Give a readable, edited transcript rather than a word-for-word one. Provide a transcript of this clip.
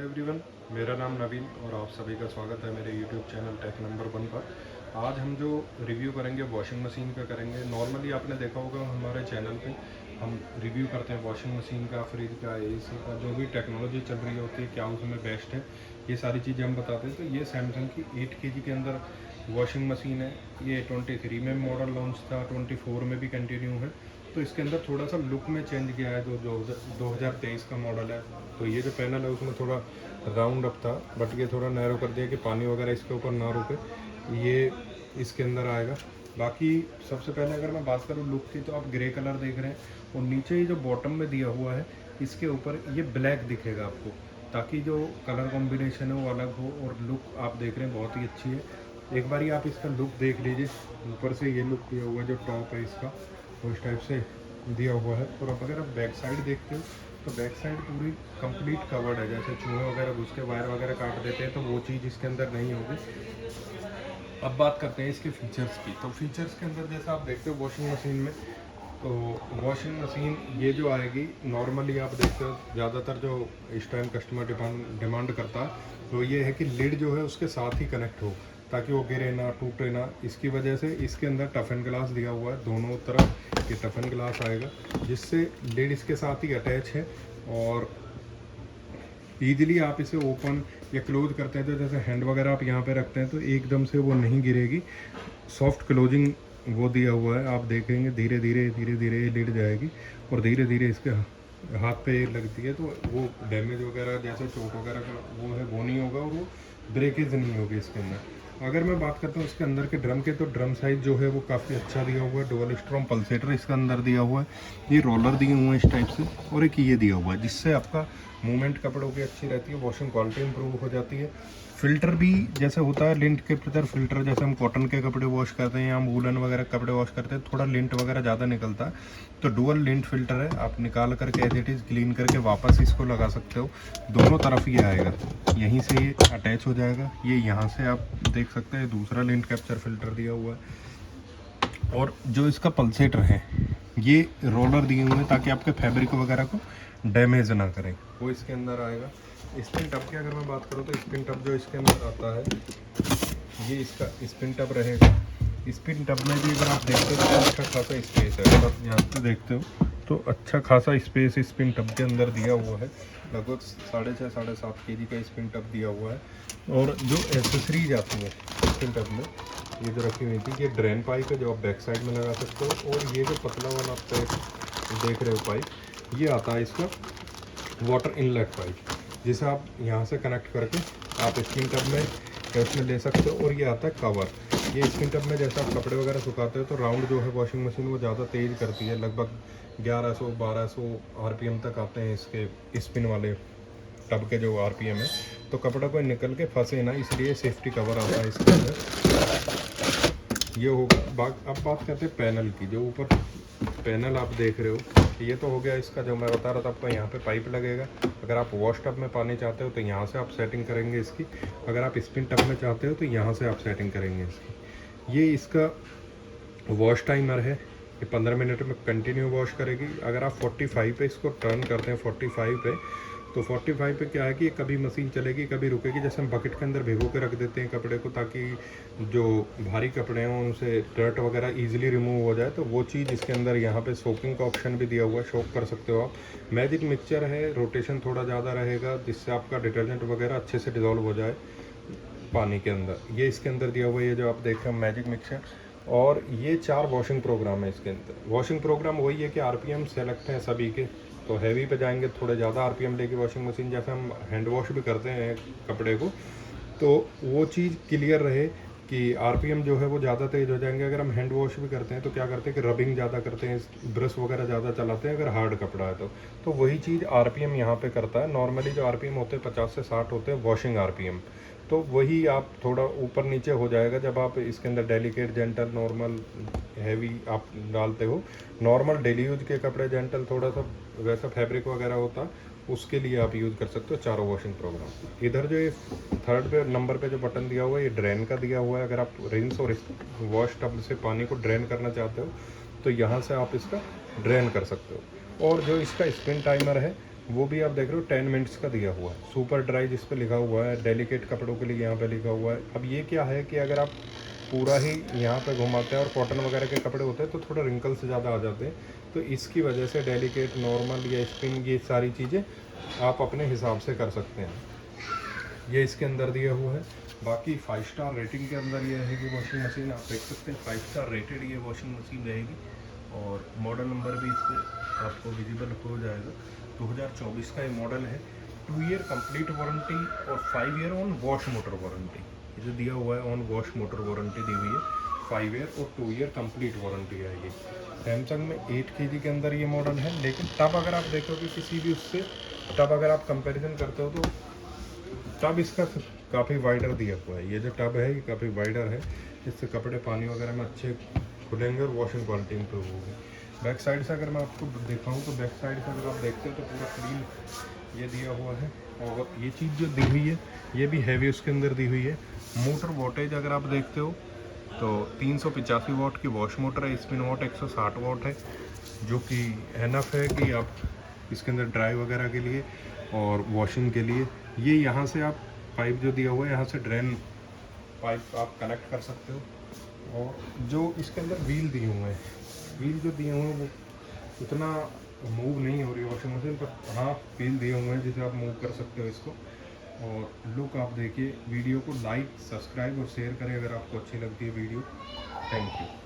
Everyone, मेरा नाम नवीन और आप सभी का स्वागत है मेरे यूट्यूब चैनल टेक नंबर 1 पर। आज हम जो रिव्यू करेंगे वॉशिंग मशीन का करेंगे। नॉर्मली आपने देखा होगा हमारे चैनल पे हम रिव्यू करते हैं वॉशिंग मशीन का, फ्रिज का, एसी का, जो भी टेक्नोलॉजी चल रही होती है क्या उसमें बेस्ट है, ये सारी चीज़ें हम बताते हैं। तो ये सैमसंग की 8 kg के अंदर वॉशिंग मशीन है। ये 23 में मॉडल लॉन्च था, 24 में भी कंटिन्यू है। तो इसके अंदर थोड़ा सा लुक में चेंज किया है। जो 2023 का मॉडल है, तो ये जो पैनल है उसमें थोड़ा राउंड अप था, बट ये थोड़ा नैरो कर दिया कि पानी वगैरह इसके ऊपर ना रुके, ये इसके अंदर आएगा। बाकी सबसे पहले अगर मैं बात करूँ लुक की, तो आप ग्रे कलर देख रहे हैं और नीचे ही जो बॉटम में दिया हुआ है इसके ऊपर ये ब्लैक दिखेगा आपको, ताकि जो कलर कॉम्बिनेशन है वो अलग हो। और लुक आप देख रहे हैं बहुत ही अच्छी है। एक बार ही आप इसका लुक देख लीजिए। ऊपर से ये लुक दिया हुआ है, जो टॉप है इसका वो इस टाइप से दिया हुआ है। और अब अगर आप बैक साइड देखते हो तो बैक साइड पूरी कंप्लीट कवर्ड है। जैसे चूहे वगैरह घुस के वायर वगैरह काट देते हैं, तो वो चीज़ इसके अंदर नहीं होगी। अब बात करते हैं इसके फीचर्स की। तो फीचर्स के अंदर जैसा आप देखते हो वॉशिंग मशीन में, तो वॉशिंग मशीन ये जो आएगी, नॉर्मली आप देखते हो ज़्यादातर जो इस टाइम कस्टमर डिमांड करता है तो ये है कि लिड जो है उसके साथ ही कनेक्ट हो, ताकि वो गिरे ना, टूटे ना। इसकी वजह से इसके अंदर टफन ग्लास दिया हुआ है, दोनों तरफ ये टफन ग्लास आएगा, जिससे लिड इसके साथ ही अटैच है। और ईजिली आप इसे ओपन या क्लोज करते हैं, तो जैसे हैंड वगैरह आप यहाँ पे रखते हैं तो एकदम से वो नहीं गिरेगी। सॉफ्ट क्लोजिंग वो दिया हुआ है, आप देखेंगे धीरे धीरे धीरे धीरे ये लिड जाएगी और धीरे धीरे इसके हाथ पे लगती है, तो वो डैमेज वगैरह जैसे चोट वगैरह का वो है वो नहीं होगा, और वो ब्रेकेज नहीं होगी इसके अंदर। अगर मैं बात करता हूँ इसके अंदर के ड्रम के, तो ड्रम साइज जो है वो काफ़ी अच्छा दिया हुआ है। डुअल स्ट्रॉम पल्सेटर इसके अंदर दिया हुआ है, ये रोलर दिए हुए हैं इस टाइप से, और एक ये दिया हुआ है जिससे आपका मूवमेंट कपड़ों की अच्छी रहती है, वॉशिंग क्वालिटी इंप्रूव हो जाती है। फिल्टर भी जैसे होता है लिंट के प्रकार फिल्टर, जैसे हम कॉटन के कपड़े वॉश करते हैं या हम वूलन वगैरह कपड़े वॉश करते हैं, थोड़ा लिंट वगैरह ज़्यादा निकलता है, तो डुअल लिंट फिल्टर है। आप निकाल करके एज इट इज़ क्लीन करके वापस इसको लगा सकते हो। दोनों तरफ ये आएगा, यहीं से ये अटैच हो जाएगा, ये यहाँ से आप देख सकते हैं दूसरा लिंट कैप्चर फिल्टर दिया हुआ है। और जो इसका पल्सेटर है, ये रोलर दिए हुए हैं ताकि आपके फैब्रिक वगैरह को डैमेज ना करें, वो इसके अंदर आएगा। स्पिन टब की अगर मैं बात करूँ तो स्पिन टब जो इसके अंदर आता है, ये इसका स्पिन टब रहेगा। स्पिन टब में भी अगर आप देखते हो तो अच्छा खासा स्पेस है। अगर आप यहाँ से देखते हो तो अच्छा खासा स्पेस स्पिन टब के अंदर दिया हुआ है। लगभग 6.5-7.5 kg का स्पिन टब दिया हुआ है। और जो एसेसरीज आती है स्पिन टब में, ये जो रखी हुई थी, ये ड्रेन पाइप है जो आप बैक साइड में लगा सकते हो। और ये जो पतला वाला आप देख रहे हो पाइप, ये आता है इसका वाटर इनलेट पाइप, जिसे आप यहाँ से कनेक्ट करके आप स्पिन टब में उसमें ले सकते हो। और ये आता है कवर। ये स्पिन टब में जैसे आप कपड़े वगैरह सुखाते हो तो राउंड जो है वॉशिंग मशीन वो ज़्यादा तेज़ करती है, लगभग 1100-1200 आरपीएम तक आते हैं इसके स्पिन वाले टब के जो आरपीएम है, तो कपड़ा कोई निकल के फंसे ना, इसलिए सेफ्टी कवर आता है इसके अंदर। ये होगा। अब बात करते हैं पैनल की। जो ऊपर पैनल आप देख रहे हो, ये तो हो गया इसका जो मैं बता रहा था आपको। यहाँ पे पाइप लगेगा। अगर आप वॉश टब में पानी चाहते हो तो यहाँ से आप सेटिंग करेंगे इसकी। अगर आप स्पिन टब में चाहते हो तो यहाँ से आप सेटिंग करेंगे इसकी। ये इसका वॉश टाइमर है, ये 15 मिनट में कंटिन्यू वॉश करेगी। अगर आप 45 पे इसको टर्न करते हैं, 45 पे, तो 45 पे क्या है कि कभी मशीन चलेगी कभी रुकेगी। जैसे हम बकेट के अंदर भिगो के रख देते हैं कपड़े को, ताकि जो भारी कपड़े हैं उनसे डर्ट वगैरह इजीली रिमूव हो जाए, तो वो चीज़ इसके अंदर यहाँ पे सोकिंग का ऑप्शन भी दिया हुआ है, सोक कर सकते हो आप। मैजिक मिक्सचर है, रोटेशन थोड़ा ज़्यादा रहेगा जिससे आपका डिटर्जेंट वगैरह अच्छे से डिज़ोल्व हो जाए पानी के अंदर। ये इसके अंदर दिया हुआ है, ये जो आप देख रहे हैं मैजिक मिक्सचर। और ये 4 वॉशिंग प्रोग्राम है इसके अंदर। वॉशिंग प्रोग्राम वही है कि आरपीएम सेलेक्ट हैं सभी के, तो हैवी पे जाएंगे थोड़े ज़्यादा आरपीएम लेगी वॉशिंग मशीन। जैसे हम हैंड वॉश भी करते हैं कपड़े को, तो वो चीज़ क्लियर रहे कि आरपीएम जो है वो ज़्यादा तेज़ हो जाएंगे। अगर हम हैंड वॉश भी करते हैं तो क्या करते हैं कि रबिंग ज़्यादा करते हैं, ब्रश वगैरह ज़्यादा चलाते हैं अगर हार्ड कपड़ा है तो वही चीज़ आरपीएम यहाँ पे करता है। नॉर्मली जो आरपीएम होते हैं 50 से 60 होते हैं वॉशिंग आरपीएम, तो वही आप थोड़ा ऊपर नीचे हो जाएगा जब आप इसके अंदर डेलिकेट, जेंटल, नॉर्मल, हैवी आप डालते हो। नॉर्मल डेली यूज के कपड़े जेंटल, थोड़ा सा वैसा फैब्रिक वगैरह होता है, उसके लिए आप यूज़ कर सकते हो 4 वॉशिंग प्रोग्राम। इधर जो ये 3rd नंबर पे जो बटन दिया हुआ है, ये ड्रेन का दिया हुआ है। अगर आप रिंस और वॉश टब से पानी को ड्रेन करना चाहते हो तो यहाँ से आप इसका ड्रेन कर सकते हो। और जो इसका स्पिन टाइमर है वो भी आप देख रहे हो 10 मिनट्स का दिया हुआ है। सुपर ड्राई जिस पे लिखा हुआ है, डेलिकेट कपड़ों के लिए यहाँ पे लिखा हुआ है। अब ये क्या है कि अगर आप पूरा ही यहाँ पे घुमाते हैं और कॉटन वगैरह के कपड़े होते हैं तो थोड़ा रिंकल्स ज़्यादा आ जाते हैं, तो इसकी वजह से डेलिकेट, नॉर्मल या स्पिन, ये सारी चीज़ें आप अपने हिसाब से कर सकते हैं। ये इसके अंदर दिया हुआ है। बाकी 5 स्टार रेटिंग के अंदर ये रहेगी वॉशिंग मशीन, आप देख सकते हैं 5 स्टार रेटेड ये वॉशिंग मशीन रहेगी। और मॉडल नंबर भी इस पर आपको विजिबल हो जाएगा। 2024 का ये मॉडल है। 2 ईयर कंप्लीट वारंटी और 5 year on wash motor warranty, ये जो दिया हुआ है ऑन वॉश मोटर वारंटी दी हुई है। 5 ईयर और 2 ईयर कंप्लीट वारंटी आएगी। सैमसंग में 8 kg के अंदर ये मॉडल है, लेकिन तब अगर आप देखोगे किसी भी उससे, तब अगर आप कंपैरिजन करते हो तो टब इसका काफ़ी वाइडर दिया हुआ है। ये जो टब है ये काफ़ी वाइडर है, इससे कपड़े पानी वगैरह में अच्छे खुलेंगे और वॉशिंग क्वालिटी इंप्रूव होगी। बैक साइड से अगर मैं आपको दिखाऊं तो बैक साइड से अगर आप देखते हो तो पूरा क्लीन ये दिया हुआ है। और ये चीज़ जो दी हुई है ये भी हैवी उसके अंदर दी हुई है। मोटर वोल्टेज अगर आप देखते हो तो 385 वाट की वॉश मोटर है, स्पिन वाट 160 वाट है, जो कि एनफ है कि आप इसके अंदर ड्राई वगैरह के लिए और वॉशिंग के लिए। ये यहाँ से आप पाइप जो दिया हुआ है यहाँ से ड्रेन पाइप आप कनेक्ट कर सकते हो। और जो इसके अंदर व्हील दिए हुए हैं, व्हील जो दिए हुए हैं वो उतना मूव नहीं हो रही है वॉशिंग मशीन पर। हाँ, व्हील दिए हुए हैं जिसे आप मूव कर सकते हो इसको। और लुक आप देखिए। वीडियो को लाइक, सब्सक्राइब और शेयर करें अगर आपको अच्छी लगती है वीडियो। Thank you.